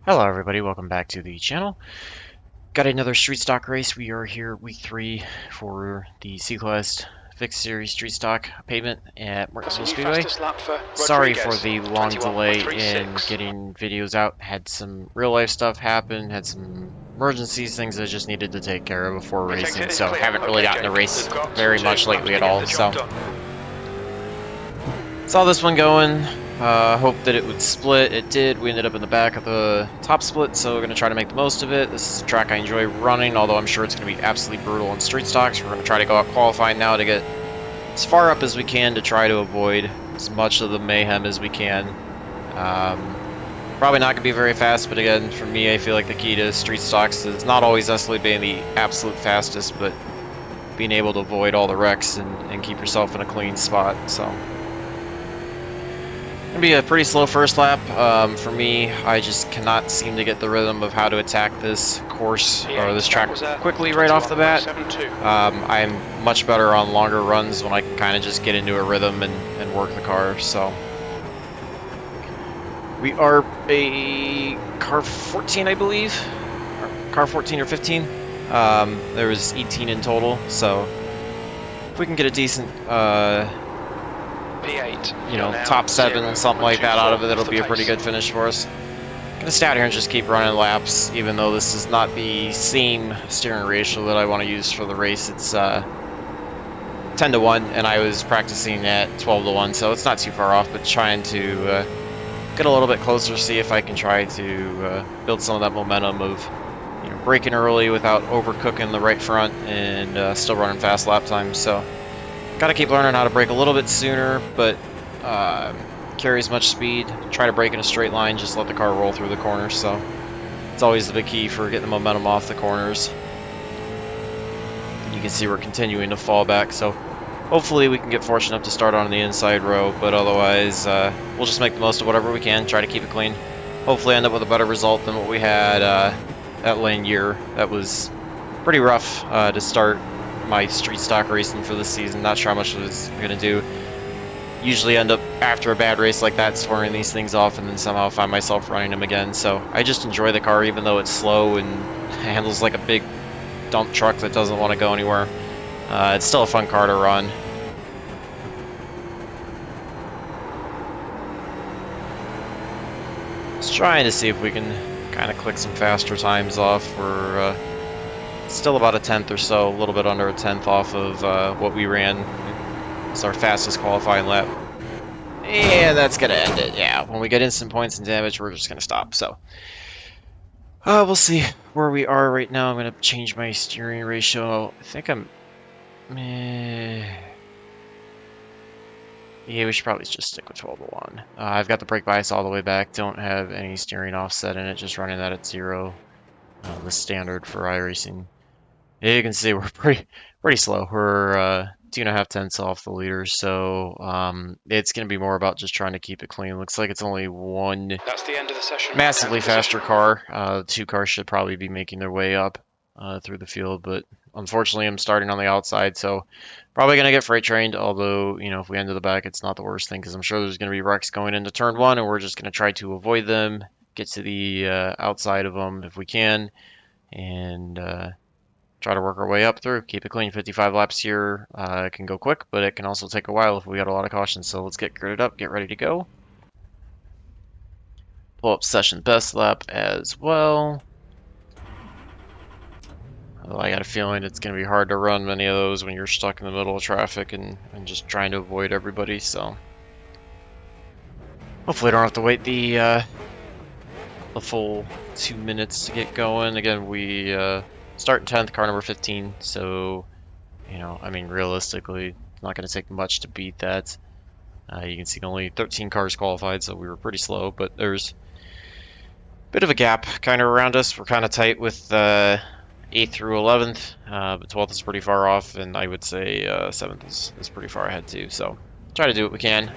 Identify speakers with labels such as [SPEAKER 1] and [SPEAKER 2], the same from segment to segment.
[SPEAKER 1] Hello everybody, welcome back to the channel. Got another street stock race. We are here week 3 for the C-Class Fixed Series Street Stock pavement at
[SPEAKER 2] That's a
[SPEAKER 1] Martinsville
[SPEAKER 2] new
[SPEAKER 1] Speedway.
[SPEAKER 2] fastest lap for
[SPEAKER 1] Sorry for
[SPEAKER 2] Rodriguez,
[SPEAKER 1] the long delay in
[SPEAKER 2] 21.36.
[SPEAKER 1] getting videos out. Had some real life stuff happen, had some emergencies, things I just needed to take care of before
[SPEAKER 2] Pit
[SPEAKER 1] racing,
[SPEAKER 2] exit is
[SPEAKER 1] so
[SPEAKER 2] clear.
[SPEAKER 1] haven't really
[SPEAKER 2] Okay,
[SPEAKER 1] gotten to
[SPEAKER 2] Jake.
[SPEAKER 1] race
[SPEAKER 2] We've got
[SPEAKER 1] very
[SPEAKER 2] 2
[SPEAKER 1] much
[SPEAKER 2] laps
[SPEAKER 1] lately
[SPEAKER 2] to
[SPEAKER 1] at
[SPEAKER 2] get
[SPEAKER 1] all,
[SPEAKER 2] the job
[SPEAKER 1] so
[SPEAKER 2] done.
[SPEAKER 1] saw this one going. Hoped that it would split. It did. We ended up in the back of the top split, so we're going to try to make the most of it. This is a track I enjoy running, although I'm sure it's going to be absolutely brutal in street stocks. We're going to try to go out qualifying now to get as far up as we can to try to avoid as much of the mayhem as we can. Probably not going to be very fast, but again, for me, I feel like the key to street stocks is not always necessarily being the absolute fastest, but being able to avoid all the wrecks and keep yourself in a clean spot. So. Gonna be a pretty slow first lap. For me, I just cannot seem to get the rhythm of how to attack this course or this track quickly right off the bat. I'm much better on longer runs when I can kind of just get into a rhythm and work the car. So we are a car 14, I believe, or car 14 or 15. There was 18 in total, so if we can get a decent
[SPEAKER 2] P8.
[SPEAKER 1] you know, top 7, something like that out of it, it'll be a pretty good finish for us. Gonna stay out here and just keep running laps, even though this is not the same steering ratio that I want to use for the race. It's 10 to 1, and I was practicing at 12 to 1, so it's not too far off, but trying to get a little bit closer, see if I can try to build some of that momentum of, you know, braking early without overcooking the right front and still running fast lap times. So gotta keep learning how to brake a little bit sooner, but carry as much speed. Try to brake in a straight line, just let the car roll through the corners. So it's always the big key for getting the momentum off the corners. You can see we're continuing to fall back, so hopefully we can get fortunate enough to start on the inside row, but otherwise we'll just make the most of whatever we can, try to keep it clean. Hopefully end up with a better result than what we had at Lane Year. That was pretty rough to start my street stock racing for this season. Not sure how much it was going to do. Usually end up after a bad race like that swearing these things off and then somehow find myself running them again. So I just enjoy the car even though it's slow and handles like a big dump truck that doesn't want to go anywhere. It's still a fun car to run. Just trying to see if we can kind of click some faster times off. We're still about a 10th or so, a little bit under a 10th off of what we ran. It's our fastest qualifying lap. And that's going to end it. Yeah, when we get instant points and damage, we're just going to stop. So we'll see where we are right now. I'm going to change my steering ratio. I think I'm... yeah, we should probably just stick with 12 to 1. I've got the brake bias all the way back. Don't have any steering offset in it. Just running that at 0. The standard for iRacing. Yeah, you can see we're pretty slow. We're 2.5 tenths off the leader, so it's going to be more about just trying to keep it clean. Looks like it's only one
[SPEAKER 2] That's the end of the session.
[SPEAKER 1] massively faster car. 2 cars should probably be making their way up through the field, but unfortunately I'm starting on the outside, so probably going to get freight trained, although, you know, if we end to the back, it's not the worst thing, because I'm sure there's going to be wrecks going into turn 1, and we're just going to try to avoid them, get to the outside of them if we can, and try to work our way up through. Keep it clean. 55 laps here. It can go quick, but it can also take a while if we got a lot of caution. So let's get gridded up, get ready to go. Pull up session best lap as well. Although I got a feeling it's going to be hard to run many of those when you're stuck in the middle of traffic and just trying to avoid everybody. So hopefully I don't have to wait the full 2 minutes to get going. Again, we start in 10th, car number 15, so, you know, I mean, realistically, it's not going to take much to beat that. You can see only 13 cars qualified, so we were pretty slow, but there's a bit of a gap kind of around us. We're kind of tight with 8th through 11th, but 12th is pretty far off, and I would say 7th is pretty far ahead too, so try to do what we can,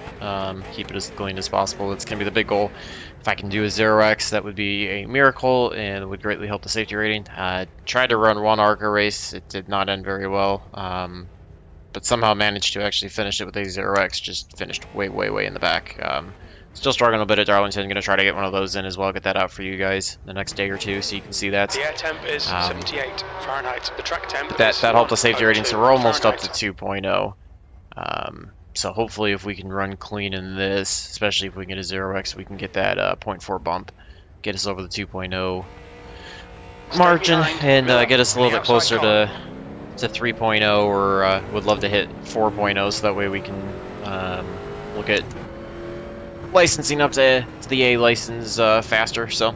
[SPEAKER 1] keep it as clean as possible. It's going to be the big goal. If I can do a 0x, that would be a miracle and would greatly help the safety rating. Tried to run one ARCA race. It did not end very well, but somehow managed to actually finish it with a 0x, just finished way in the back. Still struggling a bit at Darlington. Gonna try to get one of those in as well. Get that out for you guys the next day or two, so you can see that.
[SPEAKER 2] The air temp is 78 Fahrenheit. The track temp
[SPEAKER 1] But that helped the safety rating, so we're almost
[SPEAKER 2] Fahrenheit.
[SPEAKER 1] up to 2.0. So hopefully, if we can run clean in this, especially if we can get a 0x, we can get that 0.4 bump, get us over the 2.0 margin, and get us a little bit closer to 3.0, or would love to hit 4.0, so that way we can look at licensing up to the A license faster. So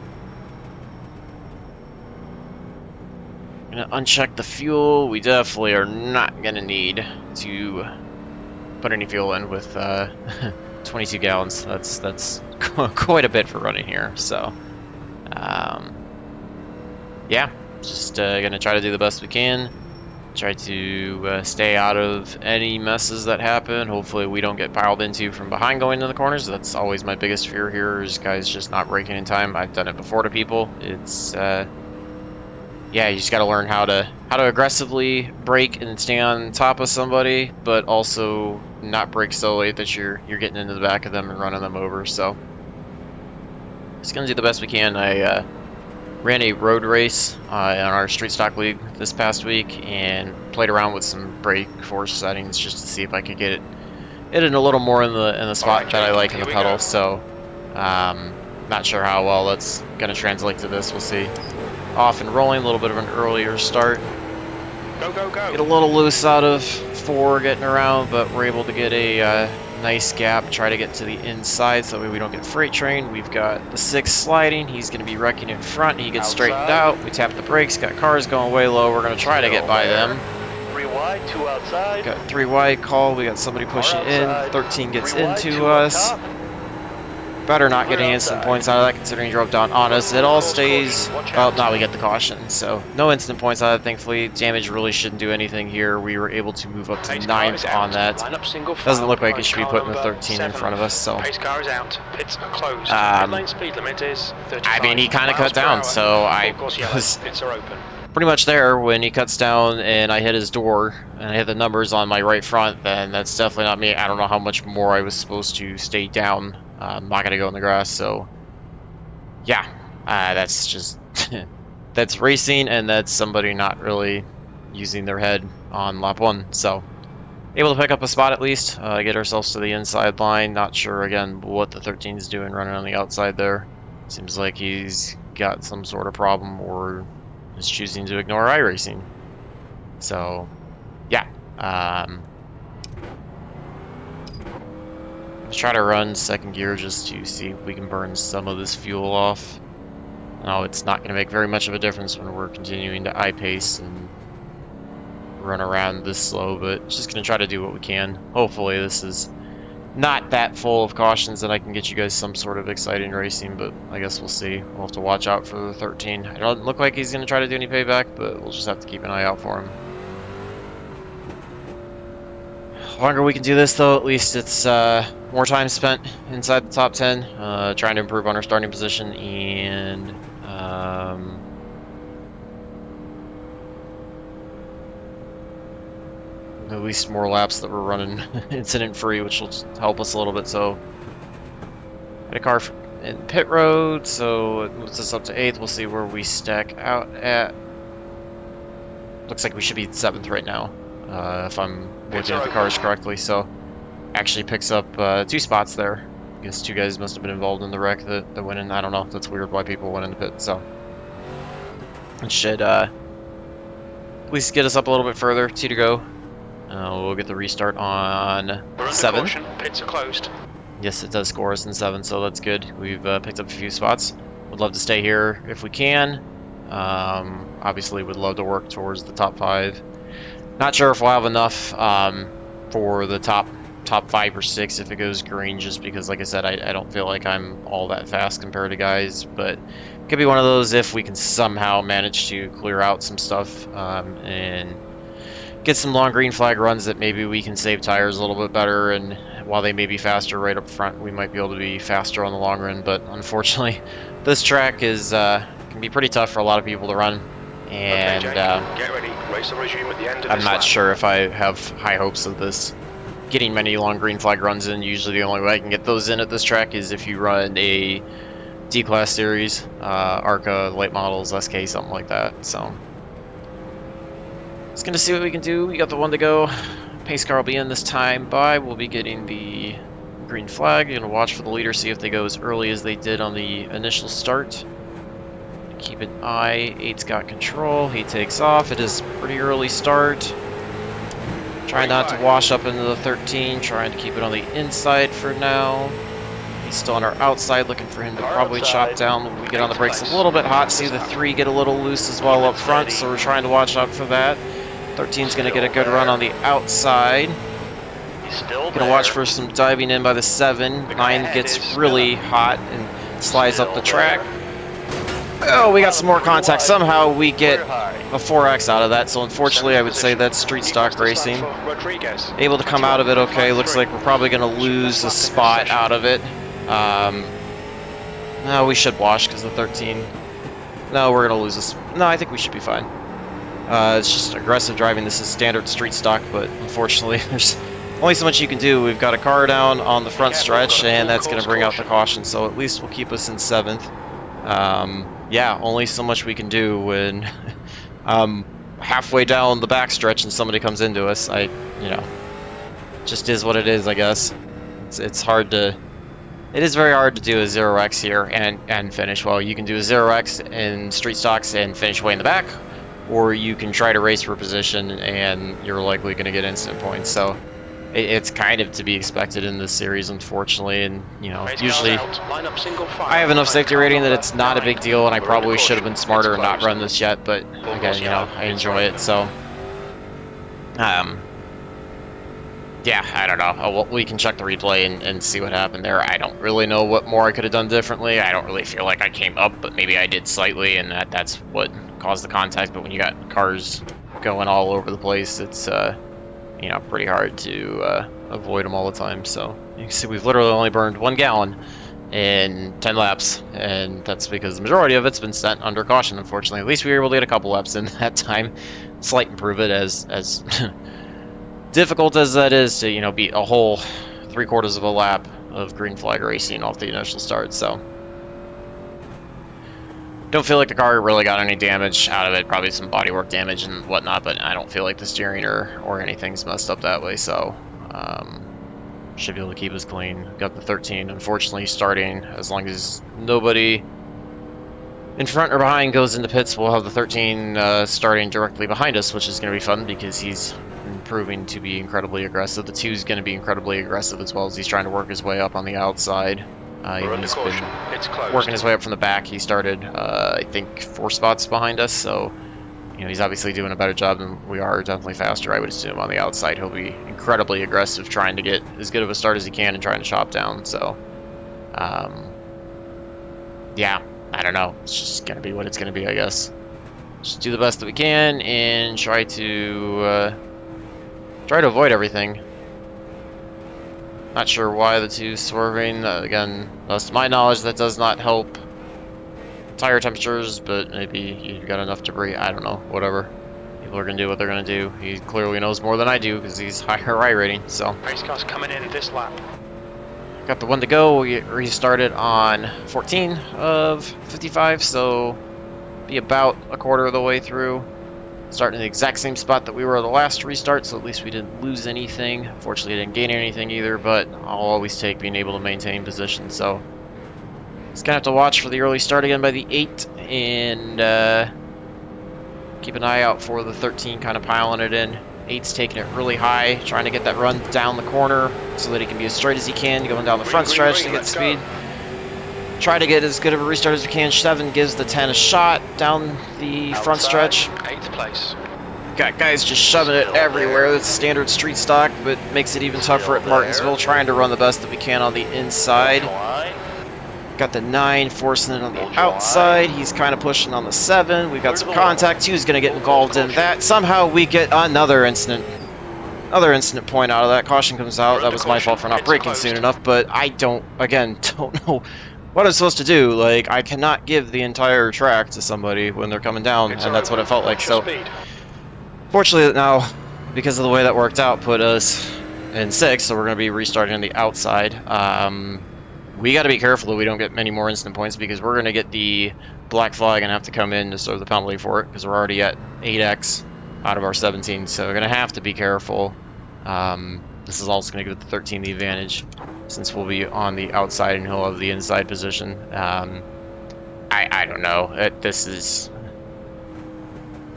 [SPEAKER 1] gonna uncheck the fuel. We definitely are not gonna need to put any fuel in with 22 gallons. That's quite a bit for running here. So yeah, just gonna try to do the best we can. Try to stay out of any messes that happen. Hopefully we don't get piled into from behind going into the corners. That's always my biggest fear here, is guys just not braking in time. I've done it before to people. It's yeah, you just got to learn how to aggressively brake and stay on top of somebody, but also not brake so late that you're getting into the back of them and running them over. So just gonna do the best we can. I ran a road race on our street stock league this past week and played around with some brake force settings just to see if I could get it in a little more in the spot that I like in the pedal. So not sure how well that's gonna translate to this. We'll see. Off and rolling, a little bit of an earlier start.
[SPEAKER 2] Go, go, go.
[SPEAKER 1] Get a little loose out of 4 getting around, but we're able to get a nice gap, try to get to the inside so that way we don't get freight trained. We've got the 6 sliding. He's going to be wrecking in front. He gets straightened out. We tap the brakes. Got cars going way low. We're going to try to get by them.
[SPEAKER 2] 3 wide, 2 outside.
[SPEAKER 1] Got 3 wide call. We got somebody pushing in. 13 gets into us. Better not get any instant points out of that, considering he drove down on us. It all stays. Oh, now we get the caution. So no instant points out of it, thankfully. Damage really shouldn't do anything here. We were able to move up to 9th on that. Doesn't look like it should be putting the 13 in front of us. So
[SPEAKER 2] pace car is out. Pits are closed. Pit speed limit is 35
[SPEAKER 1] I mean, he kind of cut down, so I was
[SPEAKER 2] pits are open.
[SPEAKER 1] pretty much there when he cuts down and I hit his door and I hit the numbers on my right front. Then that's definitely not me. I don't know how much more I was supposed to stay down. I'm not gonna go in the grass, so yeah, that's just that's racing, and that's somebody not really using their head on lap 1. So able to pick up a spot at least, get ourselves to the inside line. Not sure again what the 13 is doing running on the outside there. Seems like he's got some sort of problem or is choosing to ignore iRacing. So yeah, let's try to run second gear just to see if we can burn some of this fuel off. No, it's not going to make very much of a difference when we're continuing to I-pace and run around this slow, but just going to try to do what we can. Hopefully this is not that full of cautions that I can get you guys some sort of exciting racing, but I guess we'll see. We'll have to watch out for the 13. It doesn't look like he's going to try to do any payback, but we'll just have to keep an eye out for him. The longer we can do this, though, at least it's more time spent inside the top 10, trying to improve on our starting position, and at least more laps that we're running incident free, which will help us a little bit. So had a car in pit road, so it moves us up to 8th. We'll see where we stack out at. Looks like we should be 7th right now, if I'm looking at the cars correctly. So actually picks up 2 spots there. I guess 2 guys must have been involved in the wreck that went in. I don't know. That's weird why people went in the pit. So it should at least get us up a little bit further. 2 to go. We'll get the restart on 7.
[SPEAKER 2] Pits are closed.
[SPEAKER 1] Yes, it does score us in 7, so that's good. We've picked up a few spots. Would love to stay here if we can. Obviously, would love to work towards the top 5. Not sure if we'll have enough for the top 5 or 6 if it goes green, just because, like I said, I don't feel like I'm all that fast compared to guys. But it could be one of those if we can somehow manage to clear out some stuff and get some long green flag runs that maybe we can save tires a little bit better, and while they may be faster right up front, we might be able to be faster on the long run. But unfortunately, this track is can be pretty tough for a lot of people to run, and
[SPEAKER 2] okay, get ready. Race will resume at the end of
[SPEAKER 1] I'm
[SPEAKER 2] this
[SPEAKER 1] not
[SPEAKER 2] lap.
[SPEAKER 1] sure if I have high hopes of this getting many long green flag runs in. Usually the only way I can get those in at this track is if you run a D-Class series, ARCA, late models, SK, something like that. So, just going to see what we can do. We got the one to go. Pace car will be in this time by. We'll be getting the green flag. Going to watch for the leader, see if they go as early as they did on the initial start. Keep an eye. 8's got control. He takes off. It is a pretty early start. Trying not to wash up into the 13. Trying to keep it on the inside for now. He's still on our outside, looking for him to probably chop down when we get on the brakes a little bit hot. See the 3 get a little loose as well up front, so we're trying to watch out for that. 13's going to get a good run on the outside. Going to watch for some diving in by the 7. 9 gets really hot and slides up the track. Oh, we got some more contact. Somehow we get a 4X out of that, so unfortunately I would say that's street stock racing. Able to come out of it okay. Looks like we're probably going to lose a spot out of it. No, we should wash because the 13. No, we're going to lose this. No, I think we should be fine. It's just aggressive driving. This is standard street stock, but unfortunately there's only so much you can do. We've got a car down on the front stretch, and that's going to bring out the caution, so at least we'll keep us in 7th. Yeah, only so much we can do when halfway down the back stretch and somebody comes into us. You know, just is what it is, I guess. It's hard to... It is very hard to do a 0x here and finish well. You can do a 0x in street stocks and finish way in the back, or you can try to race for position and you're likely going to get instant points. So it's kind of to be expected in this series, unfortunately. And you know, usually I have enough safety rating that it's not a big deal, and I probably should have been smarter and not run this yet. But again, you know, I enjoy it. So yeah, I don't know. We can check the replay and see what happened there. I don't really know what more I could have done differently. I don't really feel like I came up, but maybe I did slightly, and that's what caused the contact. But when you got cars going all over the place, it's you know, pretty hard to avoid them all the time. So you can see we've literally only burned 1 gallon in 10 laps, and that's because the majority of it's been sent under caution, unfortunately. At least we were able to get a couple laps in that time. Slight improvement as difficult as that is to, you know, beat a whole 3/4 of a lap of green flag racing off the initial start. So don't feel like the car really got any damage out of it. Probably some bodywork damage and whatnot, but I don't feel like the steering or anything's messed up that way. So should be able to keep us clean. Got the 13, unfortunately, starting. As long as nobody in front or behind goes into pits, we'll have the 13 starting directly behind us, which is going to be fun because he's proving to be incredibly aggressive. The 2 is going to be incredibly aggressive as well, as he's trying to work his way up on the outside. He's been working his way up from the back. He started, I think, 4 spots behind us, so you know, he's obviously doing a better job than we are. Definitely faster, I would assume. On the outside, he'll be incredibly aggressive, trying to get as good of a start as he can and trying to chop down. So, yeah, I don't know. It's just going to be what it's going to be, I guess. Just do the best that we can and try to avoid everything. Not sure why the 2's swerving. Again, best to my knowledge, that does not help tire temperatures, but maybe you've got enough debris. I don't know. Whatever. People are going to do what they're going to do. He clearly knows more than I do because he's higher I rating. So
[SPEAKER 2] race car's coming in this lap.
[SPEAKER 1] Got the one to go. We restarted on 14 of 55, so be about a quarter of the way through. Starting in the exact same spot that we were at the last restart, so at least we didn't lose anything. Fortunately, I didn't gain anything either, but I'll always take being able to maintain position. So just gonna have to watch for the early start again by the 8, and keep an eye out for the 13 kind of piling it in. 8's taking it really high, trying to get that run down the corner so that he can be as straight as he can, going down the front stretch to get speed. Try to get as good of a restart as we can. 7 gives the 10 a shot down the front stretch.
[SPEAKER 2] 8th place.
[SPEAKER 1] Got guys just shoving it everywhere. That's standard street stock, but makes it even tougher at Martinsville. Trying to run the best that we can on the inside. Got the 9 forcing it on the outside. He's kind of pushing on the 7. We've got some contact. 2's going to get involved in that. Somehow we get another incident point out of that. Caution comes out. That was my fault for not braking soon enough, but I don't know what I'm supposed to do. Like, I cannot give the entire track to somebody when they're coming down, and that's what it felt like. So, fortunately now, because of the way that worked out, put us and 6, so we're going to be restarting on the outside. We got to be careful that we don't get many more instant points because we're going to get the black flag and have to come in to serve the penalty for it because we're already at 8x out of our 17, so we're going to have to be careful. This is also going to give the 13 the advantage since we'll be on the outside and he'll have the inside position. I don't know. This is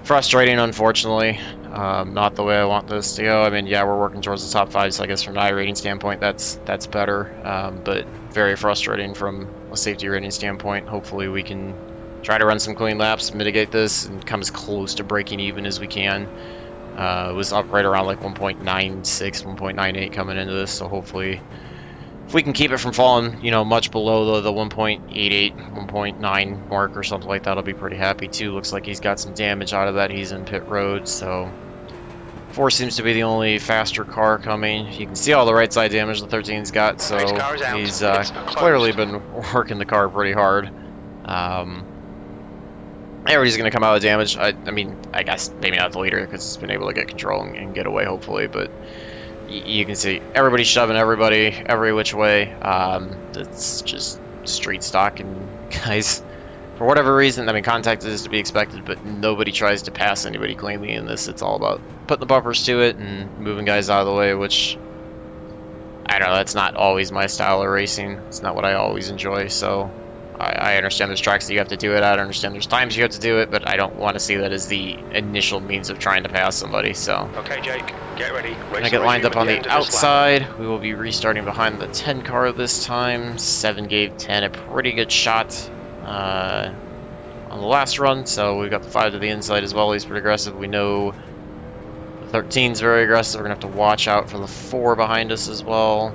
[SPEAKER 1] frustrating, unfortunately. Not the way I want this to go. I mean, yeah, we're working towards the top 5, so I guess from an iRating standpoint, that's better. But very frustrating from a safety rating standpoint. Hopefully we can try to run some clean laps, mitigate this, and come as close to breaking even as we can. It was up right around like 1.96, 1.98 coming into this, so hopefully if we can keep it from falling, you know, much below the 1.88, 1.9 mark or something like that, I'll be pretty happy too. Looks like he's got some damage out of that. He's in pit road, so 4 seems to be the only faster car coming. You can see all the right side damage the 13's got, so he's clearly been working the car pretty hard. Everybody's going to come out of damage. I mean, I guess maybe not the leader because he's been able to get control and get away, hopefully, but you can see everybody's shoving everybody every which way. It's just street stock, and guys, for whatever reason, I mean, contact is to be expected, but nobody tries to pass anybody cleanly in this. It's all about putting the bumpers to it and moving guys out of the way, which, I don't know, that's not always my style of racing. It's not what I always enjoy, so I understand there's tracks that you have to do it at. I understand there's times you have to do it, but I don't want to see that as the initial means of trying to pass somebody, so.
[SPEAKER 2] Okay, Jake, get ready.
[SPEAKER 1] Gonna get lined up on the outside. We will be restarting behind the 10 car this time. 7 gave 10 a pretty good shot on the last run, so we've got the 5 to the inside as well. He's pretty aggressive. We know the 13's very aggressive. We're gonna have to watch out for the 4 behind us as well.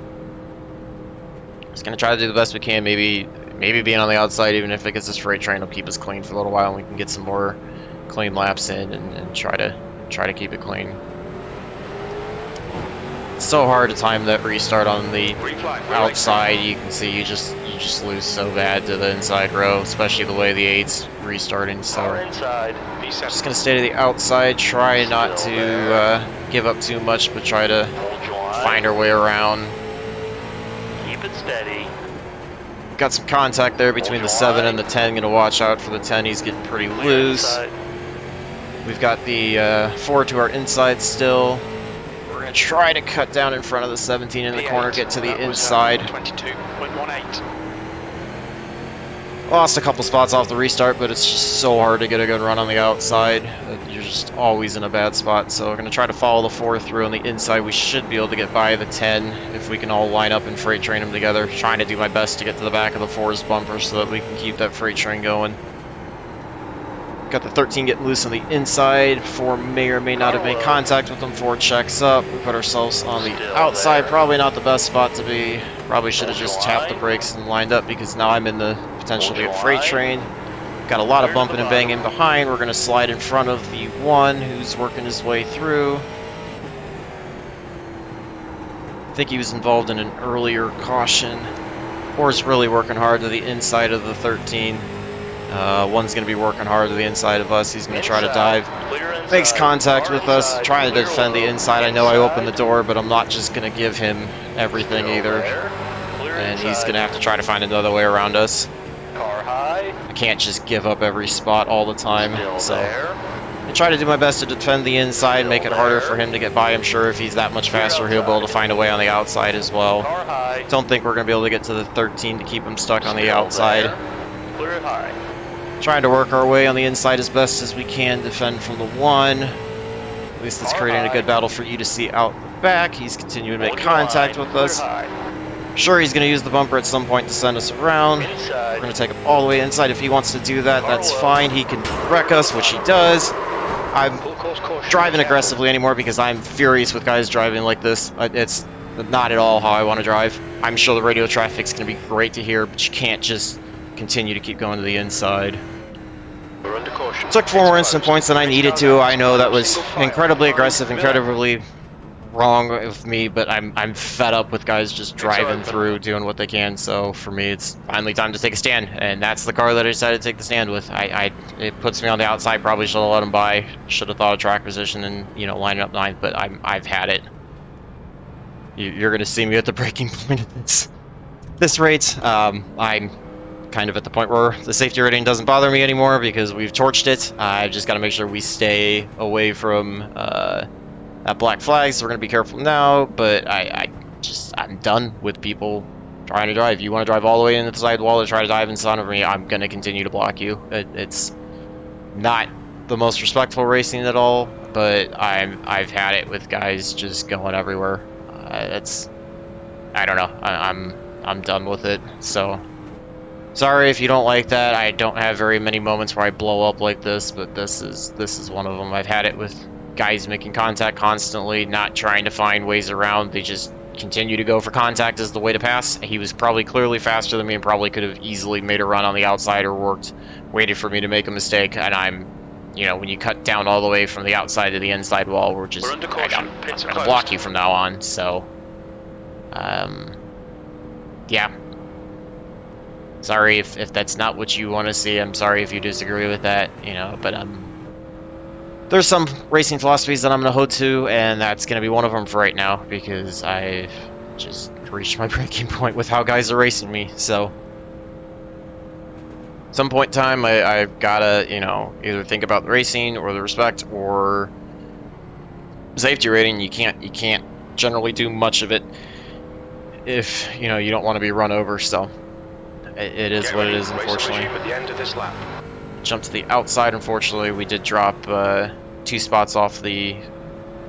[SPEAKER 1] Just gonna try to do the best we can. Maybe being on the outside, even if it gets this freight train, will keep us clean for a little while, and we can get some more clean laps in and try to keep it clean. It's so hard to time that restart on the outside. You can see you just lose so bad to the inside row, especially the way the 8's restarting. So just gonna stay to the outside, try not to give up too much, but try to find our way around.
[SPEAKER 2] Keep it steady.
[SPEAKER 1] Got some contact there between the 7 and the 10. Gonna watch out for the 10. He's getting pretty loose. We've got the 4 to our inside still. We're gonna try to cut down in front of the 17 in the corner, get to the inside.
[SPEAKER 2] 22.18.
[SPEAKER 1] Lost a couple spots off the restart, but it's just so hard to get a good run on the outside. You're just always in a bad spot, so we're going to try to follow the 4 through on the inside. We should be able to get by the 10 if we can all line up and freight train them together. Trying to do my best to get to the back of the 4's bumper so that we can keep that freight train going. Got the 13 getting loose on the inside. 4 may or may not have made contact with them. 4 checks up. We put ourselves on the outside. Probably not the best spot to be. Probably should have just tapped the brakes and lined up because now I'm in the potential to get freight train. Got a lot of bumping and banging behind. We're going to slide in front of the 1 who's working his way through. I think he was involved in an earlier caution. Or is really working hard to the inside of the 13. 1's going to be working hard to the inside of us. He's going to try to dive. Makes contact with us, trying to defend the inside. I know I opened the door, but I'm not just going to give him everything either. And he's going to have to try to find another way around us. I can't just give up every spot all the time. So I try to do my best to defend the inside, make it harder for him to get by. I'm sure if he's that much faster, he'll be able to find a way on the outside as well. Don't think we're going to be able to get to the 13 to keep him stuck on the outside. Trying to work our way on the inside as best as we can, defend from the 1. At least it's creating a good battle for you to see out the back. He's continuing to make contact with us. Sure, he's going to use the bumper at some point to send us around. We're going to take him all the way inside. If he wants to do that, that's fine. He can wreck us, which he does. I'm driving aggressively anymore because I'm furious with guys driving like this. It's not at all how I want to drive. I'm sure the radio traffic's going to be great to hear, but you can't just continue to keep going to the inside. Took 4 more instant points than I needed to. I know that was incredibly aggressive, incredibly wrong with me, but I'm fed up with guys just driving through, doing what they can. So for me, it's finally time to take a stand, and that's the car that I decided to take the stand with. It puts me on the outside. Probably should have let him by. Should have thought of track position and lining up 9th, but I've had it. you're gonna see me at the breaking point at this rate. I'm kind of at the point where the safety rating doesn't bother me anymore because we've torched it. I've just got to make sure we stay away from that black flag, so we're gonna be careful now. But I'm done with people trying to drive. You want to drive all the way into the sidewall to try to dive in front of me, I'm gonna continue to block you. It's not the most respectful racing at all, but I've had it with guys just going everywhere. I don't know. I'm done with it. So sorry if you don't like that. I don't have very many moments where I blow up like this, but this is one of them. I've had it with guys making contact constantly, not trying to find ways around. They just continue to go for contact as the way to pass. He was probably clearly faster than me and probably could have easily made a run on the outside or waited for me to make a mistake. And I'm, you know, when you cut down all the way from the outside to the inside wall, I'm going to block you from now on. So, yeah. Sorry if that's not what you want to see. I'm sorry if you disagree with that, you know, but there's some racing philosophies that I'm going to hold to, and that's going to be one of them for right now, because I've just reached my breaking point with how guys are racing me. So at some point in time, I've got to, you know, either think about the racing or the respect or safety rating. You can't generally do much of it if, you know, you don't want to be run over. So it is what it is, unfortunately.
[SPEAKER 2] At the end of this lap.
[SPEAKER 1] Jump to the outside. Unfortunately, we did drop 2 spots off the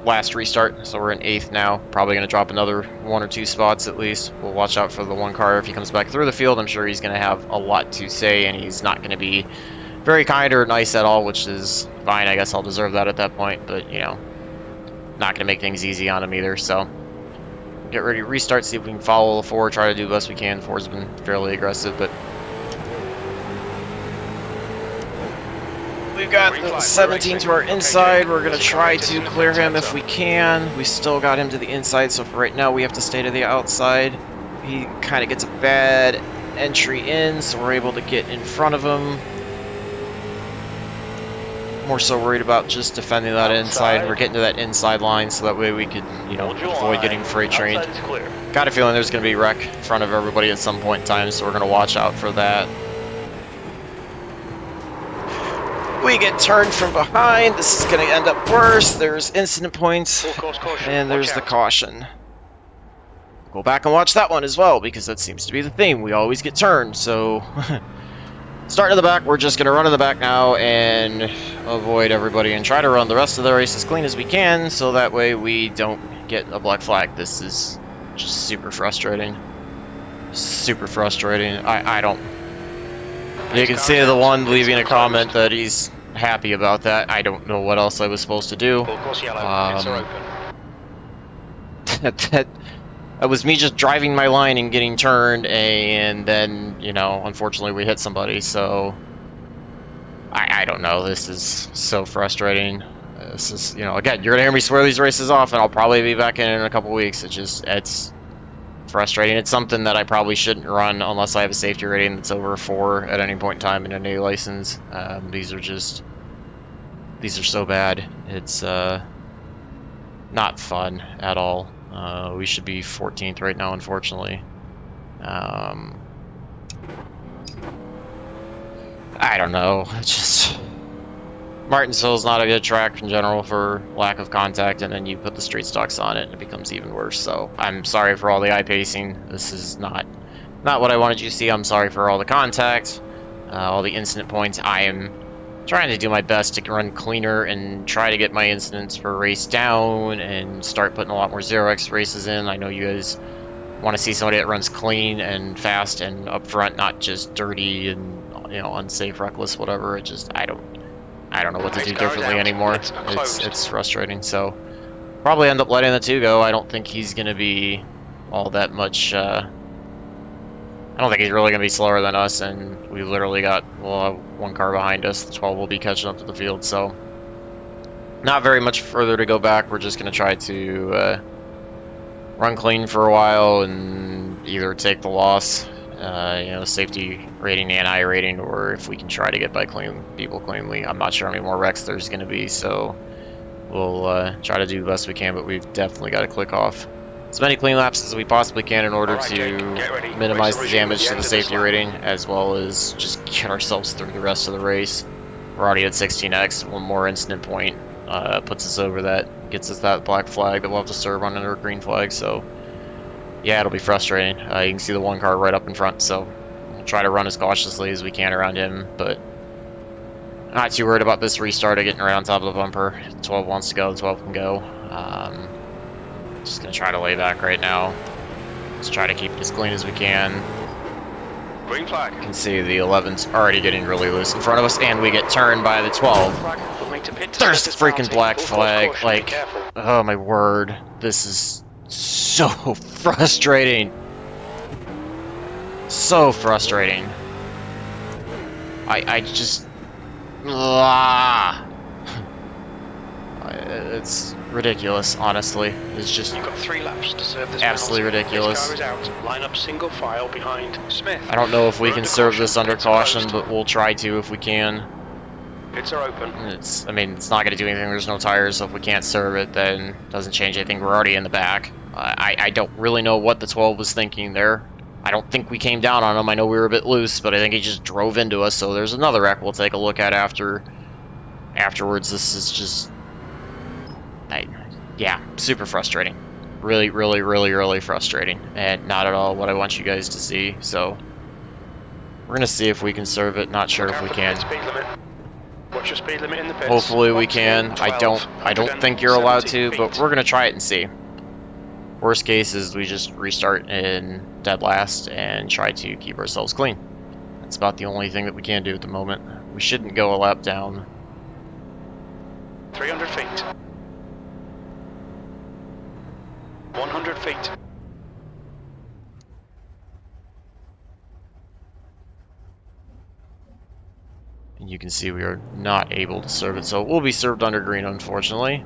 [SPEAKER 1] last restart, so we're in 8th now. Probably going to drop another 1 or 2 spots at least. We'll watch out for the one car. If he comes back through the field, I'm sure he's going to have a lot to say, and he's not going to be very kind or nice at all, which is fine. I guess I'll deserve that at that point, but, you know, not going to make things easy on him either. So get ready to restart, see if we can follow the 4, try to do the best we can. 4's been fairly aggressive, but we've got the 17 to our inside. We're going to try to clear him if we can. We still got him to the inside, so for right now we have to stay to the outside. He kind of gets a bad entry in, so we're able to get in front of him. More so worried about just defending that inside. We're getting to that inside line, so that way we could, you know, avoid getting freight trained. Got a feeling there's going to be wreck in front of everybody at some point in time, so we're going to watch out for that. We get turned from behind. This is going to end up worse. There's incident points, and there's the caution. Go back and watch that one as well, because that seems to be the theme. We always get turned, so starting in the back, we're just going to run in the back now and avoid everybody and try to run the rest of the race as clean as we can, so that way we don't get a black flag. This is just super frustrating. Super frustrating. I don't... You can see the one leaving a comment that he's happy about that. I don't know what else I was supposed to do. That was me just driving my line and getting turned, and then, you know, unfortunately we hit somebody, so I don't know. This is so frustrating. This is, you know, again, you're gonna hear me swear these races off, and I'll probably be back in a couple weeks. It's frustrating. It's something that I probably shouldn't run unless I have a safety rating that's over 4 at any point in time in any license. These are so bad. It's not fun at all. We should be 14th right now, unfortunately. I don't know. It's just... Martinsville is not a good track in general for lack of contact, and then you put the street stocks on it and it becomes even worse. So I'm sorry for all the eye-pacing. This is not what I wanted you to see. I'm sorry for all the contact, all the incident points. I am trying to do my best to run cleaner and try to get my incidents per race down and start putting a lot more 0x races in. I know you guys want to see somebody that runs clean and fast and up front, not just dirty and, you know, unsafe, reckless, whatever. It just, I don't know what to do differently anymore. It's frustrating. So probably end up letting the 2 go. I don't think he's going to be all that much. I don't think he's really going to be slower than us, and we literally got, well, 1 car behind us. The 12 will be catching up to the field, so not very much further to go back. We're just going to try to run clean for a while and either take the loss, you know, safety rating and I rating, or if we can try to get by people cleanly. I'm not sure how many more wrecks there's going to be, so we'll try to do the best we can, but we've definitely got to click off. as many clean laps as we possibly can in order
[SPEAKER 2] Alright, Jake,
[SPEAKER 1] to
[SPEAKER 2] get ready.
[SPEAKER 1] minimize
[SPEAKER 2] Race
[SPEAKER 1] the
[SPEAKER 2] will resume at
[SPEAKER 1] damage
[SPEAKER 2] the
[SPEAKER 1] to
[SPEAKER 2] end
[SPEAKER 1] the
[SPEAKER 2] of this
[SPEAKER 1] safety
[SPEAKER 2] lap.
[SPEAKER 1] rating, as well as just get ourselves through the rest of the race. We're already at 16x. One more incident point puts us over that, gets us that black flag that we'll have to serve on under a green flag. So yeah, it'll be frustrating. You can see the one car right up in front, so we'll try to run as cautiously as we can around him, but not too worried about this restart of getting right on top of the bumper. The 12 wants to go, the 12 can go. Just gonna try to lay back right now. Let's try to keep it as clean as we can.
[SPEAKER 2] Green flag.
[SPEAKER 1] You can see the 11's already getting really loose in front of us, and we get turned by the 12. There's the freaking black flag. Like, oh my word. This is so frustrating. So frustrating. I just... It's ridiculous, honestly. It's just
[SPEAKER 2] You've got 3 laps to serve this
[SPEAKER 1] absolutely
[SPEAKER 2] penalty.
[SPEAKER 1] ridiculous.
[SPEAKER 2] This car is out. Line up single file behind Smith.
[SPEAKER 1] I don't know if we
[SPEAKER 2] We're
[SPEAKER 1] can
[SPEAKER 2] under
[SPEAKER 1] serve
[SPEAKER 2] caution.
[SPEAKER 1] this under
[SPEAKER 2] Pits
[SPEAKER 1] caution,
[SPEAKER 2] closed.
[SPEAKER 1] but we'll try to if we can.
[SPEAKER 2] Pits are open.
[SPEAKER 1] I mean, it's not going to do anything. There's no tires, so if we can't serve it, then it doesn't change anything. We're already in the back. I don't really know what the 12 was thinking there. I don't think we came down on him. I know we were a bit loose, but I think he just drove into us. So there's another wreck we'll take a look at afterwards. This is just, yeah, super frustrating. Really, really, really, really frustrating, and not at all what I want you guys to see. So we're gonna see if we can serve it. Not sure if we can.
[SPEAKER 2] Watch your speed limit in the pits.
[SPEAKER 1] Hopefully we can. I don't think you're allowed to, but we're gonna try it and see. Worst case is we just restart in dead last and try to keep ourselves clean. That's about the only thing that we can do at the moment. We shouldn't go a lap down.
[SPEAKER 2] 300 feet. 100 feet.
[SPEAKER 1] And you can see we are not able to serve it, so it will be served under green, unfortunately.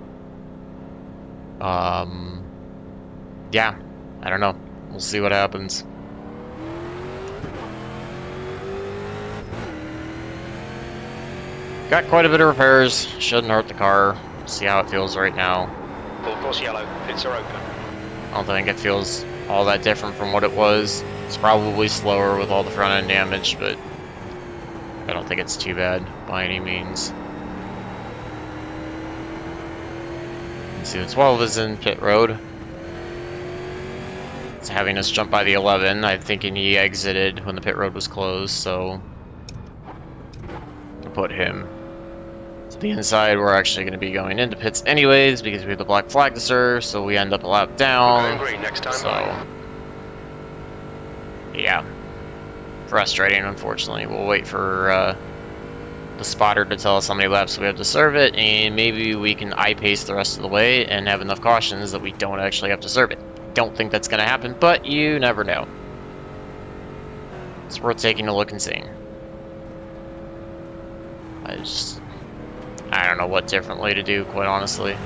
[SPEAKER 1] Yeah, I don't know. We'll see what happens. Got quite a bit of repairs. Shouldn't hurt the car. See how it feels right now.
[SPEAKER 2] Full course yellow. Pits are open.
[SPEAKER 1] I don't think it feels all that different from what it was. It's probably slower with all the front end damage, but I don't think it's too bad by any means. You can see the 12 is in pit road. It's having us jump by the 11. I'm thinking he exited when the pit road was closed, so I'll put him to the inside. We're actually going to be going into pits anyways because we have the black flag to serve, so we end up a lap down.
[SPEAKER 2] Green next time.
[SPEAKER 1] So yeah, frustrating, unfortunately. We'll wait for the spotter to tell us how many laps we have to serve it, and maybe we can I-pace the rest of the way and have enough cautions that we don't actually have to serve it. Don't think that's going to happen, but you never know. It's worth taking a look and seeing. I don't know what differently to do, quite honestly.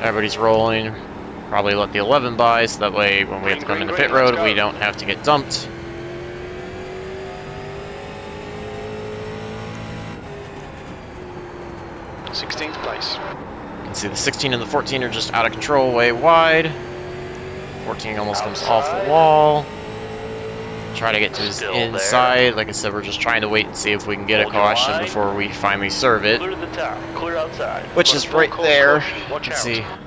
[SPEAKER 1] Everybody's rolling. Probably let the 11 by, so that way when we have to come into pit road, we don't have to get dumped.
[SPEAKER 2] Sixteenth place.
[SPEAKER 1] You can see the 16 and the 14 are just out of control, way wide. 14 almost comes off the wall. Try to get to his inside. Like I said, we're just trying to wait and see if we can get a caution before we finally serve it.
[SPEAKER 2] Clear to the top. Clear outside.
[SPEAKER 1] Which is right there. You can see a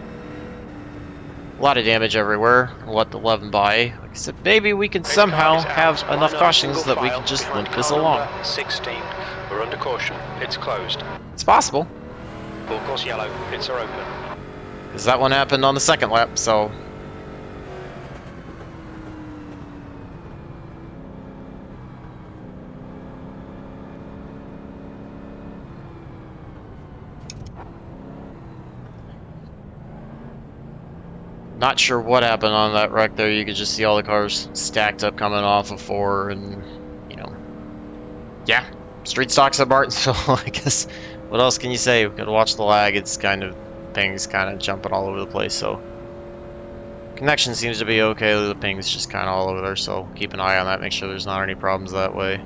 [SPEAKER 1] lot of damage everywhere. We'll let the 11 by. Like I said, maybe we can somehow have enough cautions that we can just limp this along.
[SPEAKER 2] 16. We're under caution. It's closed.
[SPEAKER 1] It's possible.
[SPEAKER 2] Full course yellow. Pits are open.
[SPEAKER 1] Because that one happened on the second lap, so... Not sure what happened on that wreck there. You could just see all the cars stacked up coming off of 4, and, you know... Yeah, street stocks at Martinsville, I guess. What else can you say? We've got to watch the lag. It's kind of... Things kind of jumping all over the place, so... Connection seems to be okay. The ping's just kind of all over there, so keep an eye on that. Make sure there's not any problems that way.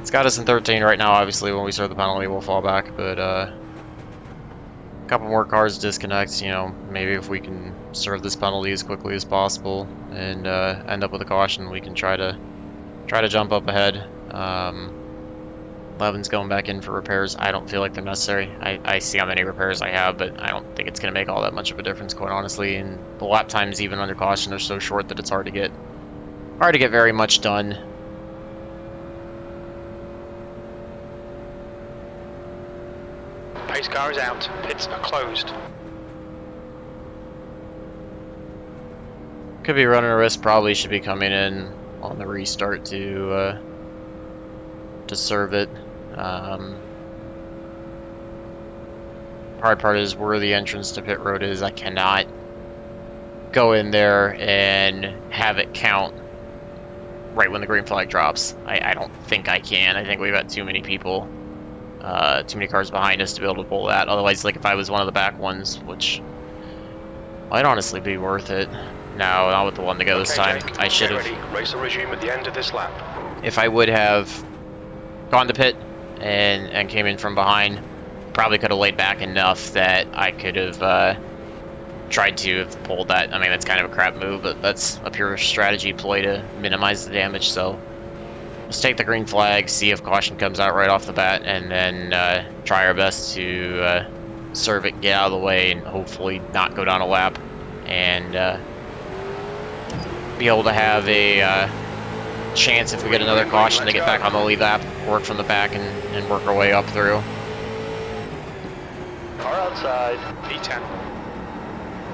[SPEAKER 1] It's got us in 13 right now. Obviously, when we serve the penalty, we'll fall back, but, couple more cars disconnect, you know, maybe if we can serve this penalty as quickly as possible and end up with a caution, we can try to jump up ahead. 11's going back in for repairs. I don't feel like they're necessary. I see how many repairs I have, but I don't think it's going to make all that much of a difference, quite honestly. And the lap times, even under caution, are so short that it's hard to get very much done.
[SPEAKER 2] Pace car is out. Pits are closed.
[SPEAKER 1] Could be running a risk. Probably should be coming in on the restart to serve it. Hard part is where the entrance to pit road is. I cannot go in there and have it count right when the green flag drops. I don't think I can. I think we've got too many people, too many cars behind us to be able to pull that. Otherwise, like if I was one of the back ones, which might honestly be worth it. No, not with the one to go this time.
[SPEAKER 2] Jake,
[SPEAKER 1] I should have.
[SPEAKER 2] Race will resume at the end of this lap.
[SPEAKER 1] If I would have gone to pit and came in from behind, probably could have laid back enough that I could have tried to have pulled that. I mean, that's kind of a crap move, but that's a pure strategy play to minimize the damage. So let's take the green flag, see if caution comes out right off the bat, and then try our best to serve it, get out of the way, and hopefully not go down a lap, and be able to have a chance if we get another caution to get back on the lead lap, work from the back, and work our way up through.
[SPEAKER 2] Car outside. P10.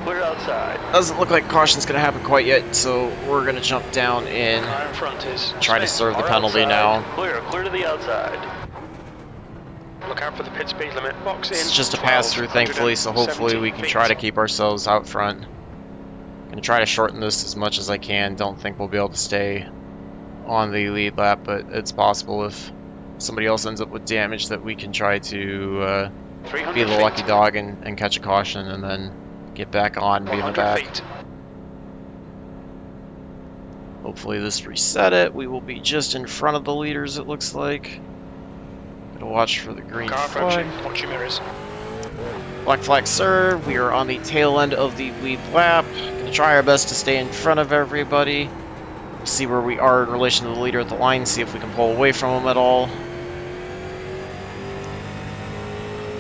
[SPEAKER 2] Clear outside.
[SPEAKER 1] Doesn't look like caution's going to happen quite yet, so we're going to jump down and
[SPEAKER 2] Car in front is
[SPEAKER 1] try to serve the penalty now.
[SPEAKER 2] Clear to the outside. Look out for the pit speed limit. Box in.
[SPEAKER 1] It's just a pass-through, thankfully, so hopefully we can try to keep ourselves out front. Going to try to shorten this as much as I can. Don't think we'll be able to stay on the lead lap, but it's possible if somebody else ends up with damage that we can try to be the lucky dog and catch a caution and then get back on and be in the back. Hopefully this reset it. We will be just in front of the leaders, it looks like. Gotta watch for the green flag.
[SPEAKER 2] Watch your mirrors.
[SPEAKER 1] Black flag served. We are on the tail end of the lead lap. Gonna try our best to stay in front of everybody. See where we are in relation to the leader at the line, see if we can pull away from him at all.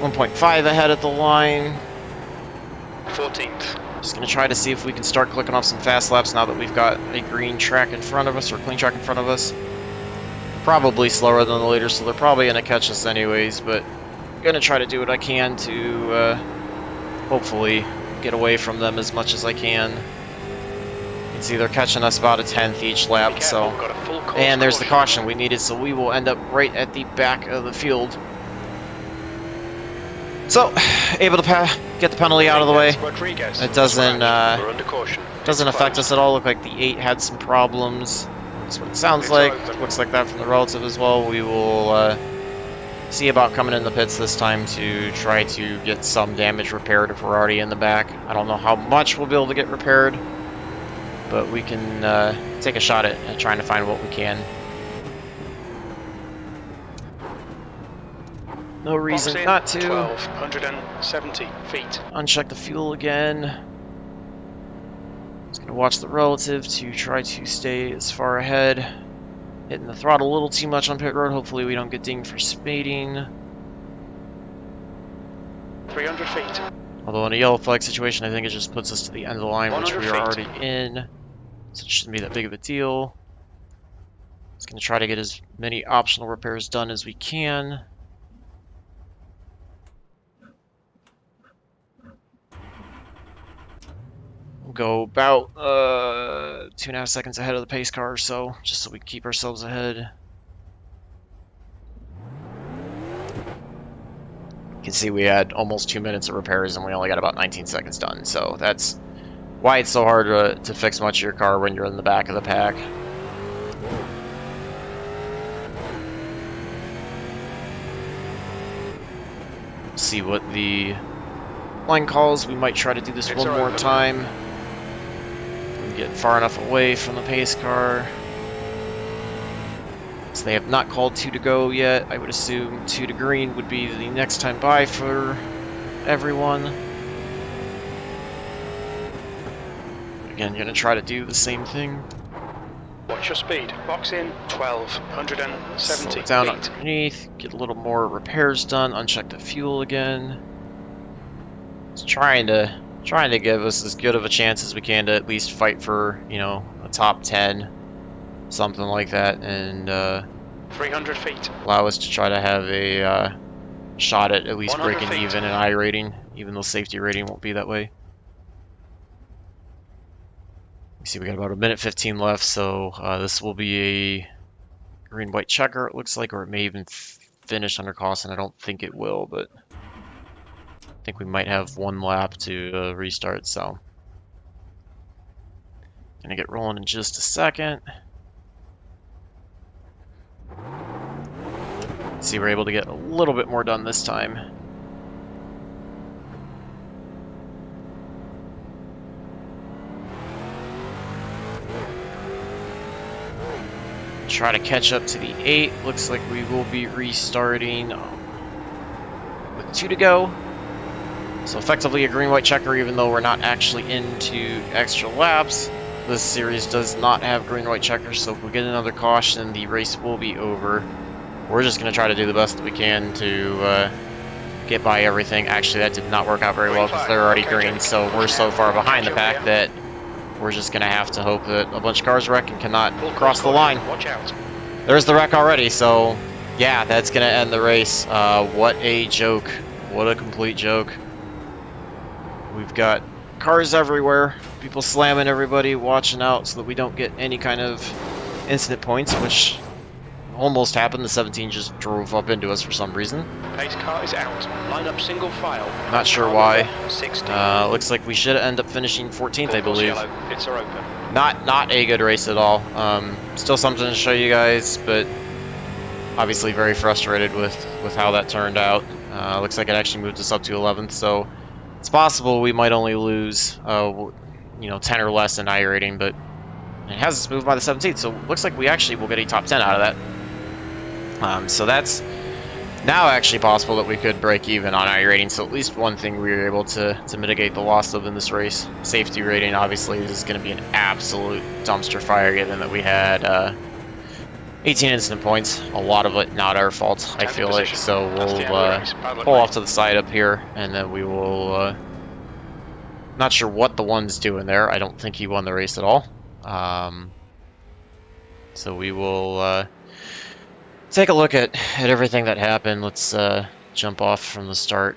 [SPEAKER 1] 1.5 ahead at the line.
[SPEAKER 2] 14th.
[SPEAKER 1] Just going to try to see if we can start clicking off some fast laps now that we've got a green track in front of us, or clean track in front of us. Probably slower than the leader, so they're probably going to catch us anyways, but I'm going to try to do what I can to hopefully get away from them as much as I can. You can see they're catching us about a 10th each lap, so... And there's the caution we needed, so we will end up right at the back of the field. So, able to get the penalty out of the way. It doesn't affect us at all. Look like the 8 had some problems. That's what it sounds like. Looks like that from the relative as well. We will see about coming in the pits this time to try to get some damage repaired if we're already in the back. I don't know how much we'll be able to get repaired, but we can take a shot at trying to find what we can. No reason not to.
[SPEAKER 2] 1,270 feet.
[SPEAKER 1] Uncheck the fuel again. Just gonna watch the relative to try to stay as far ahead. Hitting the throttle a little too much on pit road. Hopefully we don't get dinged for speeding.
[SPEAKER 2] 300 feet.
[SPEAKER 1] Although in a yellow flag situation, I think it just puts us to the end of the line, which we are already in. So it shouldn't be that big of a deal. Just gonna try to get as many optional repairs done as we can. Go about 2.5 seconds ahead of the pace car or so, just so we keep ourselves ahead. You can see we had almost 2 minutes of repairs and we only got about 19 seconds done, so that's why it's so hard to fix much of your car when you're in the back of the pack. See what the line calls. We might try to do this one more time. Get far enough away from the pace car. So they have not called 2 to go yet. I would assume 2 to green would be the next time by for everyone. Again, gonna try to do the same thing.
[SPEAKER 2] Watch your speed. Box in 1270
[SPEAKER 1] Slow it down
[SPEAKER 2] feet.
[SPEAKER 1] underneath, get a little more repairs done, uncheck the fuel again. It's trying to give us as good of a chance as we can to at least fight for, you know, a top 10, something like that, and
[SPEAKER 2] 300 feet.
[SPEAKER 1] allow us to try to have a shot at least
[SPEAKER 2] 100
[SPEAKER 1] breaking
[SPEAKER 2] feet.
[SPEAKER 1] even in I rating, even though safety rating won't be that way. You see, we got about a minute 15 left, so this will be a green-white checker, it looks like, or it may even finish under caution. I don't think it will, but I think we might have one lap to restart, so. Gonna get rolling in just a second. See, we're able to get a little bit more done this time. Try to catch up to the 8. Looks like we will be restarting with 2 to go. So effectively a green-white checker, even though we're not actually into extra laps. This series does not have green-white checkers, so if we get another caution, the race will be over. We're just going to try to do the best that we can to get by everything. Actually, that did not work out very well because they're already green, so we're so far behind the pack that we're just going to have to hope that a bunch of cars wreck and cannot cross the line.
[SPEAKER 2] Watch out.
[SPEAKER 1] There's the wreck already, so yeah, that's going to end the race. What a joke. What a complete joke. We've got cars everywhere, people slamming everybody, watching out so that we don't get any kind of incident points, which almost happened. The 17 just drove up into us for some reason.
[SPEAKER 2] Pace car is out. Line up single file.
[SPEAKER 1] Not sure why.
[SPEAKER 2] 60.
[SPEAKER 1] Looks like we should end up finishing 14th, I believe.
[SPEAKER 2] Yellow. Pits are open.
[SPEAKER 1] Not a good race at all. Still something to show you guys, but obviously very frustrated with how that turned out. Looks like it actually moved us up to 11th, so it's possible we might only lose, you know, 10 or less in I rating, but it has us moved by the 17th, so it looks like we actually will get a top 10 out of that. So that's now actually possible that we could break even on I rating, so at least one thing we were able to mitigate the loss of in this race. Safety rating, obviously, is going to be an absolute dumpster fire given that we had 18 incident points, a lot of it not our fault, I feel like, so we'll pull off to the side up here, and then we will, not sure what the one's doing there. I don't think he won the race at all. So we will take a look at everything that happened. Let's jump off from the start.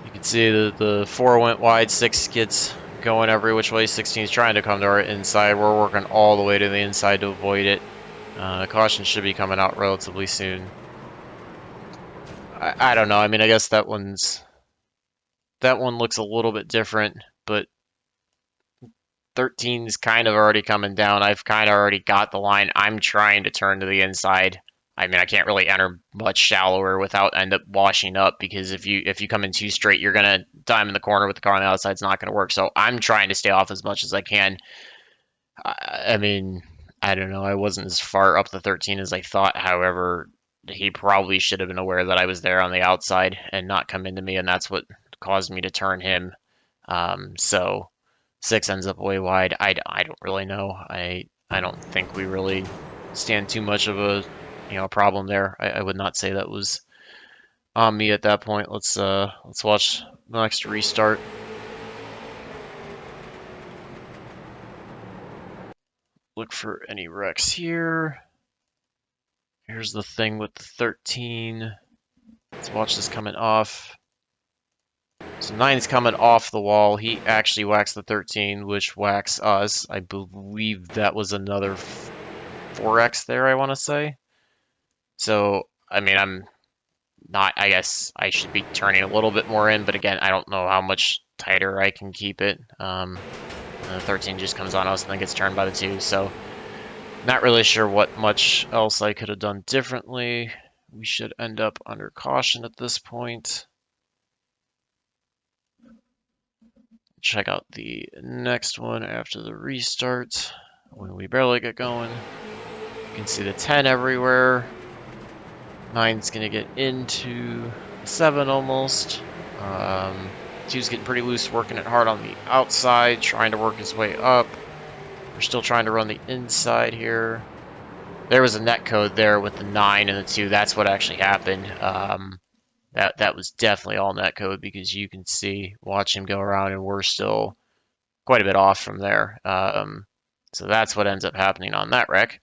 [SPEAKER 1] You can see the 4 went wide, 6 gets going every which way, 16 is trying to come to our inside. We're working all the way to the inside to avoid it. Caution should be coming out relatively soon. I don't know. I mean, I guess that one looks a little bit different, but 13 is kind of already coming down. I've kind of already got the line. I'm trying to turn to the inside. I mean, I can't really enter much shallower without end up washing up, because if you come in too straight, you're gonna dime in the corner with the car on the outside. It's not gonna work. So I'm trying to stay off as much as I can. I mean, I don't know. I wasn't as far up the 13 as I thought. However, he probably should have been aware that I was there on the outside and not come into me, and that's what caused me to turn him. So 6 ends up way wide. I don't really know. I don't think we really stand too much of a problem there. I would not say that was on me at that point. Let's watch the next restart. Look for any wrecks here. Here's the thing with the 13. Let's watch this coming off. So 9's coming off the wall. He actually whacks the 13, which whacks us. I believe that was another 4x there, I want to say. So, I mean, I'm not, I guess I should be turning a little bit more in, but again, I don't know how much tighter I can keep it. And the 13 just comes on us and then gets turned by the 2, so not really sure what much else I could have done differently. We should end up under caution at this point. Check out the next one after the restart. when we barely get going. You can see the 10 everywhere. 9's gonna get into 7 almost. 2's getting pretty loose, working it hard on the outside, trying to work his way up. We're still trying to run the inside here. There was a net code there with the 9 and the 2. That's what actually happened. That was definitely all net code because you can see, watch him go around, and we're still quite a bit off from there. So that's what ends up happening on that wreck.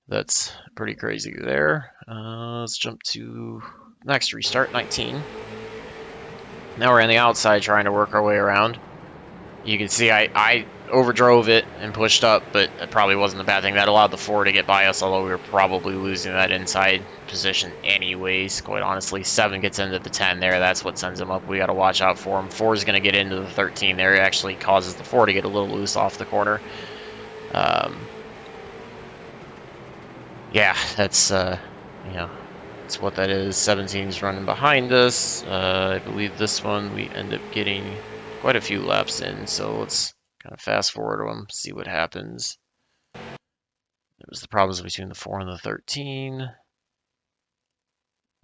[SPEAKER 1] That's pretty crazy there. Let's jump to next restart, 19. Now we're on the outside trying to work our way around. You can see I overdrove it and pushed up, but it probably wasn't a bad thing. That allowed the 4 to get by us, although we were probably losing that inside position anyways, quite honestly. 7 gets into the 10 there. That's what sends him up. We got to watch out for him. 4 is going to get into the 13 there. It actually causes the 4 to get a little loose off the corner. Yeah, that's, that's what that is. 17's running behind us. I believe this one we end up getting quite a few laps in, so let's kind of fast forward to them, see what happens. There was the problems between the 4 and the 13.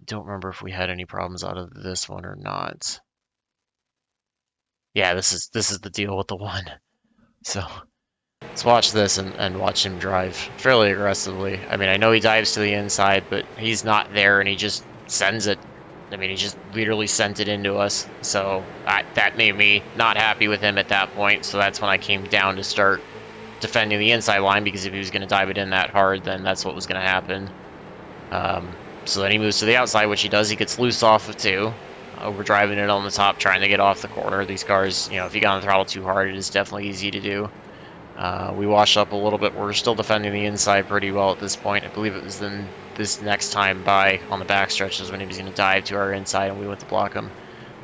[SPEAKER 1] Don't remember if we had any problems out of this one or not. Yeah, this is the deal with the 1. So let's watch this and watch him drive fairly aggressively. I mean, I know he dives to the inside, but he's not there, and he just sends it. I mean, he just literally sent it into us. So that made me not happy with him at that point. So that's when I came down to start defending the inside line, because if he was going to dive it in that hard, then that's what was going to happen. So then he moves to the outside, which he does. He gets loose off of 2. Overdriving it on the top, trying to get off the corner. These cars, if you got on the throttle too hard, it is definitely easy to do. We wash up a little bit. We're still defending the inside pretty well at this point. I believe it was then this next time by on the backstretch is when he was going to dive to our inside, and we went to block him.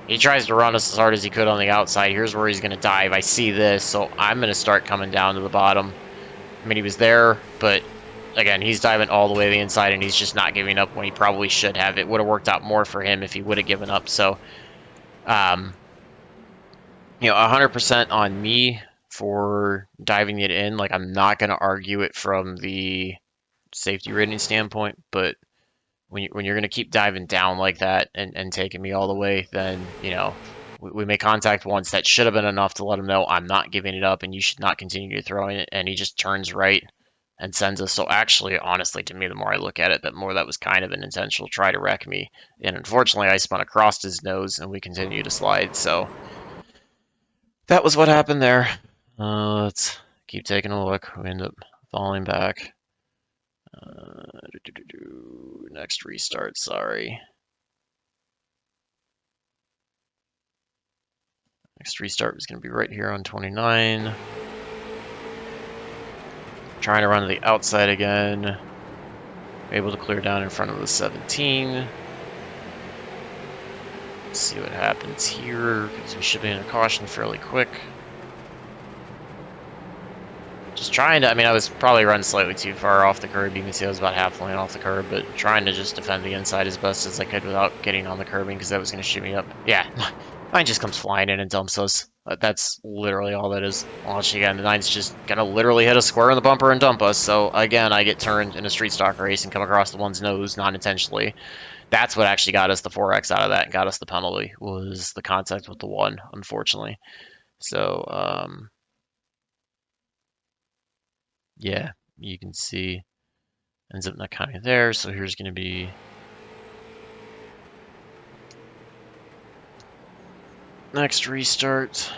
[SPEAKER 1] He tries to run us as hard as he could on the outside. Here's where he's going to dive. I see this, so I'm going to start coming down to the bottom. I mean, he was there, but again, he's diving all the way to the inside, and he's just not giving up when he probably should have. It would have worked out more for him if he would have given up. So, 100% on me for diving it in. Like, I'm not going to argue it from the safety rating standpoint, but when you're going to keep diving down like that and taking me all the way, then, we make contact once. That should have been enough to let him know I'm not giving it up, and you should not continue to throw it. And he just turns right and sends us. So actually, honestly, to me, the more I look at it, the more that was kind of an intentional try to wreck me. And unfortunately, I spun across his nose, and we continue to slide. So that was what happened there. Let's keep taking a look. We end up falling back. Next restart, sorry. Next restart was going to be right here on 29. Trying to run to the outside again. Able to clear down in front of the 17. Let's see what happens here, because we should be in a caution fairly quick. Just trying to, I was probably running slightly too far off the curb. You can see I was about half lane off the curb, but trying to just defend the inside as best as I could without getting on the curbing, because that was going to shoot me up. Yeah, 9 just comes flying in and dumps us. That's literally all that is. Watch again, the 9's just going to literally hit a square in the bumper and dump us. So again, I get turned in a street stock race and come across the 1's nose non-intentionally. That's what actually got us the 4X out of that and got us the penalty, was the contact with the 1, unfortunately. So, yeah, you can see ends up not counting there. So here's going to be next restart.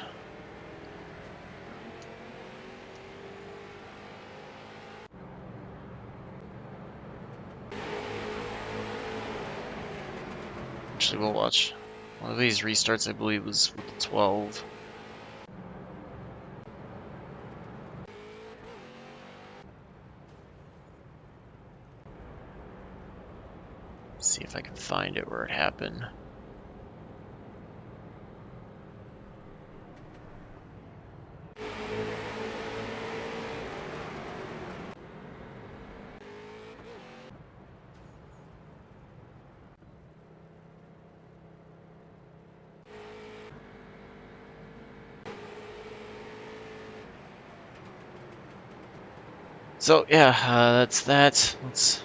[SPEAKER 1] Actually, we'll watch one of these restarts. I believe was with the 12. See if I can find it where it happened. So yeah, that's that. Let's.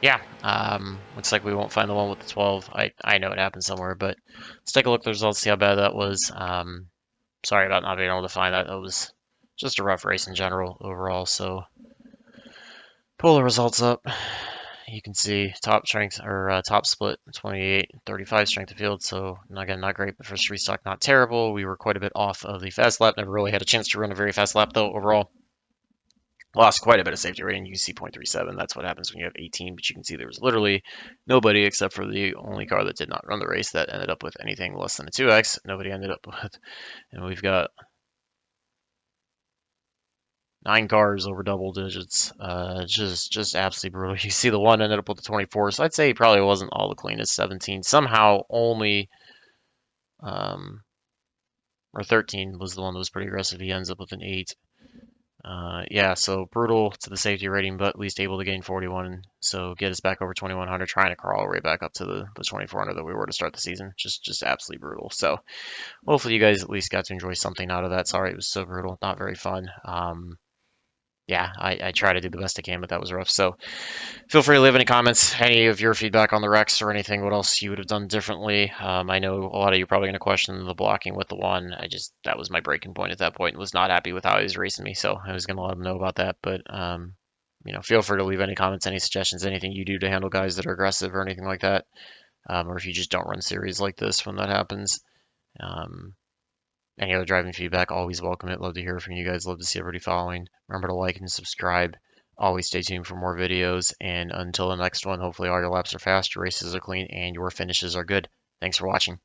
[SPEAKER 1] Yeah, looks like we won't find the one with the 12. I know it happened somewhere, but let's take a look at the results, see how bad that was. Sorry about not being able to find that. That was just a rough race in general overall. So pull the results up. You can see top strength or top split 28, 35 strength of field. So again, not great, but first restock, not terrible. We were quite a bit off of the fast lap. Never really had a chance to run a very fast lap though overall. Lost quite a bit of safety rating. You can see 0.37. That's what happens when you have 18. But you can see there was literally nobody except for the only car that did not run the race that ended up with anything less than a 2x. Nobody ended up with, and we've got 9 cars over double digits. Just absolutely brutal. You see the one ended up with the 24. So I'd say he probably wasn't all the cleanest. 17 somehow only, um, or 13 was the one that was pretty aggressive. He ends up with an 8. Yeah, so brutal to the safety rating, but at least able to gain 41, so get us back over 2100, trying to crawl our way back up to the 2400 that we were to start the season. Just absolutely brutal. So hopefully you guys at least got to enjoy something out of that. Sorry it was so brutal, not very fun. Yeah, I try to do the best I can, but that was rough. So feel free to leave any comments, any of your feedback on the Rex or anything, what else you would have done differently. I know a lot of you are probably going to question the blocking with the one. That was my breaking point at that point and was not happy with how he was racing me, so I was going to let him know about that. But, feel free to leave any comments, any suggestions, anything you do to handle guys that are aggressive or anything like that. Or if you just don't run series like this when that happens. Um, any other driving feedback, always welcome it. Love to hear from you guys. Love to see everybody following. Remember to like and subscribe. Always stay tuned for more videos. And until the next one, hopefully all your laps are fast, your races are clean, and your finishes are good. Thanks for watching.